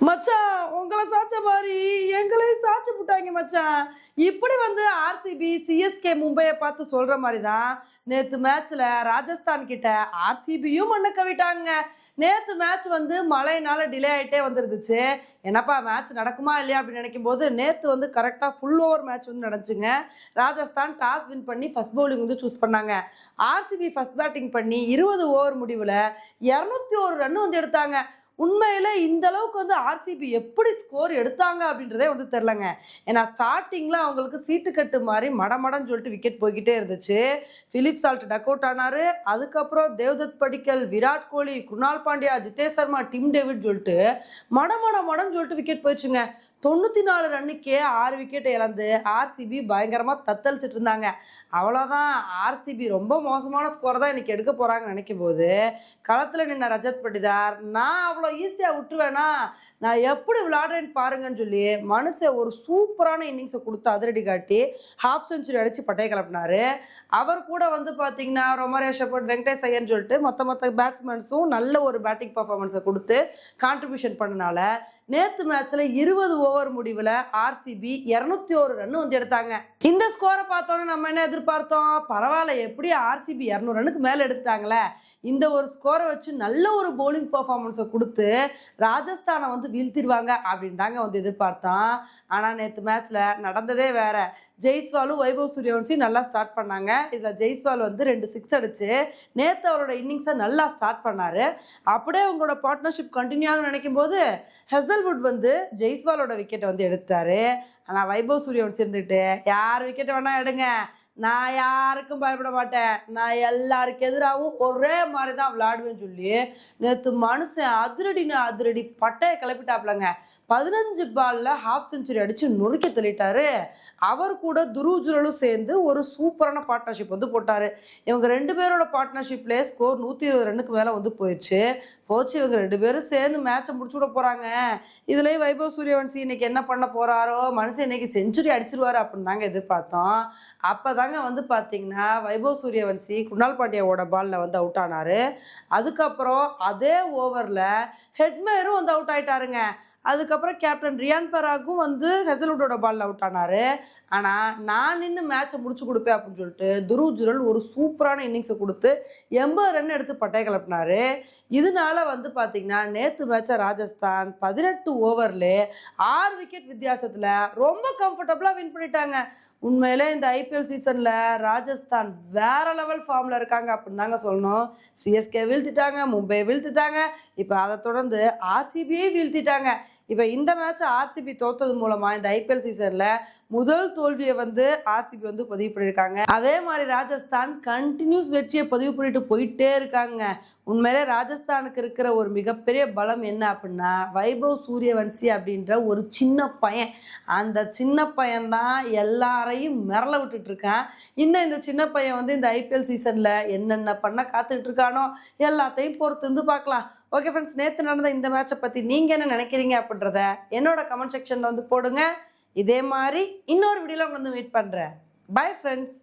மச்சான் உங்களை சாச்ச மாதிரி எங்களையும் சாச்சு புட்டாங்க மச்சான். இப்படி ஆர்சிபி சிஎஸ்கே மும்பையை பார்த்து சொல்ற மாதிரி தான் நேத்து மேட்ச்ல ராஜஸ்தான் கிட்ட ஆர்சிபியும் மண்ண கவிட்டாங்க. நேத்து மேட்ச் மழைனால டிலே ஆகிட்டே வந்துருந்துச்சு. என்னப்பா மேட்ச் நடக்குமா இல்லையா அப்படின்னு நினைக்கும் போது நேற்று கரெக்டாக ஃபுல் ஓவர் மேட்ச் நடந்துச்சுங்க. ராஜஸ்தான் டாஸ் வின் பண்ணி ஃபர்ஸ்ட் பவுலிங் சூஸ் பண்ணாங்க. ஆர்சிபி ஃபர்ஸ்ட் பேட்டிங் பண்ணி 20 ஓவர் முடிவில் 201 ரன் எடுத்தாங்க. உண்மையில் இந்த அளவுக்கு ஆர்சிபி எப்படி ஸ்கோர் எடுத்தாங்க அப்படின்றதே தெரிலங்க. ஏன்னா ஸ்டார்டிங்கில் அவங்களுக்கு சீட்டு கட்டு மாதிரி மடமடன்னு சொல்லிட்டு விக்கெட் போய்கிட்டே இருந்துச்சு. பிலிப் சால்ட் டக் அவுட் ஆனார். அதுக்கப்புறம் தேவ்தத் படிக்கல், விராட் கோலி, குருணால் பாண்டியா, ஜிதேஷ் சர்மா, டிம் டேவிட் சொல்லிட்டு மடன்னு சொல்லிட்டு விக்கெட் போயிடுச்சுங்க. 94 ரன்னுக்கே 6 விக்கெட் இழந்து ஆர்சிபி பயங்கரமாக தத்தளிச்சிட்டு இருந்தாங்க. அவ்வளோதான், ஆர்சிபி ரொம்ப மோசமான ஸ்கோரை தான் இன்னைக்கு எடுக்க போகிறாங்கன்னு நினைக்கும் போது களத்தில் நின்ன ரஜத் பட்டிதார், நான் அவ்வளோ ஈஸியாக விட்டுருவேனா, நான் எப்படி விளையாடுறேன்னு பாருங்கன்னு சொல்லி மனுஷன் ஒரு சூப்பரான இன்னிங்ஸை கொடுத்து அதிரடி காட்டி ஹாஃப் செஞ்சுரி அடித்து பட்டையை கிளப்பினார். அவர் கூட பார்த்தீங்கன்னா ரொமாரியோ ஷெப்பர்ட், வெங்கடேஷ் ஐயர்னு சொல்லிட்டு மொத்த பேட்ஸ்மேன்ஸும் நல்ல ஒரு பேட்டிங் பர்ஃபார்மன்ஸை கொடுத்து கான்ட்ரிபியூஷன் பண்ணனால நேத்து மேட்ச்ல 20 ஓவர் முடிவில் ஆர்சிபி 201 ரன் எடுத்தாங்க. இந்த ஸ்கோரை பார்த்தோன்னே நம்ம என்ன எதிர்பார்த்தோம், பரவாயில்ல எப்படி ஆர்சிபி 200 ரன்னுக்கு மேலே எடுத்தாங்களே, இந்த ஒரு ஸ்கோரை வச்சு நல்ல ஒரு பவுலிங் பர்ஃபார்மன்ஸை கொடுத்து ராஜஸ்தானை வீழ்த்திடுவாங்க அப்படின்னு தாங்க எதிர்பார்த்தோம். ஆனால் நேற்று மேட்ச்ல நடந்ததே வேற. ஜெய்ஸ்வாலும் வைபவ் சூரியவன்சியும் நல்லா ஸ்டார்ட் பண்ணாங்க. இதில் ஜெய்ஸ்வால் 2 6 அடிச்சு நேற்று அவரோட இன்னிங்ஸை நல்லா ஸ்டார்ட் பண்ணார். அப்படியே அவங்களோட பார்ட்னர்ஷிப் கண்டினியூ ஆகுன்னு நினைக்கும் போது ஹெசல்வுட் ஜெய்ஸ்வாலோட விக்கெட்டை எடுத்தார். ஆனால் வைபவ் சூரியவன்சி இருந்துட்டு யார் விக்கெட்டை வேணால் எடுங்க, நான் யாருக்கும் பயப்பட மாட்டேன், நான் எல்லாருக்கு எதிராகவும் ஒரே மாதிரி தான் விளையாடுவேன்னு சொல்லி நேற்று மனுஷன் அதிரடி பட்டையை கிளப்பிட்டாப்லங்க. 15 பால்ல ஹாஃப் செஞ்சுரி அடித்து நொறுக்கி தள்ளிட்டாரு. அவர் கூட துருவ் ஜுரலும் சேர்ந்து ஒரு சூப்பரான பார்ட்னர்ஷிப் போட்டார். இவங்க 2 பேரோட பார்ட்னர்ஷிப்லேயே ஸ்கோர் 120 ரன்னுக்கு மேலே போயிடுச்சு. இவங்க 2 பேரும் சேர்ந்து மேட்சை முடிச்சு விட போகிறாங்க. இதுலேயே வைபவ் சூரியவன்சி இன்னைக்கு என்ன பண்ண போகிறாரோ, மனுஷன் இன்னைக்கு செஞ்சுரி அடிச்சிருவாரு அப்படின்னு தாங்க எதிர்பார்த்தோம். அப்போ தாங்க பார்த்தீங்கன்னா வைபவ் சூரியவன்சி குருணால் பாண்டியாவோட பாலில் அவுட் ஆனார். அதுக்கப்புறம் அதே ஓவரில் ஹெட்மேரும் அவுட் ஆயிட்டாருங்க. அதுக்கப்புறம் கேப்டன் ரியான் பராகும் ஹெசல்வுட்டோட பாலில் அவுட் ஆனார். ஆனால் நான் நின்று மேட்சை முடிச்சு கொடுப்பேன் அப்படின்னு சொல்லிட்டு துருவ் ஜுரல் ஒரு சூப்பரான இன்னிங்ஸை கொடுத்து 80 ரன் எடுத்து பட்டையை கிளப்பினார். இதனால பார்த்தீங்கன்னா நேற்று மேட்சை ராஜஸ்தான் 18 ஓவரில் 6 விக்கெட் வித்தியாசத்தில் ரொம்ப கம்ஃபர்டபுளாக வின் பண்ணிட்டாங்க. உண்மையிலே இந்த ஐபிஎல் சீசனில் ராஜஸ்தான் வேற லெவல் ஃபார்மில் இருக்காங்க அப்படின்னு தாங்க சொல்லணும். சிஎஸ்கே வீழ்த்திட்டாங்க, மும்பை வீழ்த்திட்டாங்க, இப்போ அதை தொடர்ந்து ஆர்சிபியை வீழ்த்திட்டாங்க. இப்போ இந்த மேட்ச் ஆர்சிபி தோத்தது மூலமாக இந்த ஐபிஎல் சீசனில் முதல் தோல்வியை ஆர்சிபி பதிவு பண்ணியிருக்காங்க. அதே மாதிரி ராஜஸ்தான் கண்டினியூஸ் வெற்றியை பதிவு பண்ணிட்டு போயிட்டே இருக்காங்க. உண்மையிலே ராஜஸ்தானுக்கு இருக்கிற ஒரு மிகப்பெரிய பலம் என்ன அப்படின்னா வைபவ் சூரியவன்சி அப்படின்ற ஒரு சின்ன பையன். அந்த சின்ன பையன்தான் எல்லாரையும் மிரள விட்டுட்டு இருக்கான். இன்னும் இந்த சின்ன பையன் இந்த ஐபிஎல் சீசனில் என்னென்ன பண்ண காத்துக்கிட்டு இருக்கானோ எல்லாத்தையும் பொறுத்து பார்க்கலாம். ஓகே ஃப்ரெண்ட்ஸ், நேற்று நடந்த இந்த மேட்சை பற்றி நீங்கள் என்ன நினைக்கிறீங்க அப்படின்றத என்னோட கமெண்ட் செக்ஷனில் போடுங்க. இதே மாதிரி இன்னொரு வீடியோவில் மீட் பண்ணுறேன். Bye friends.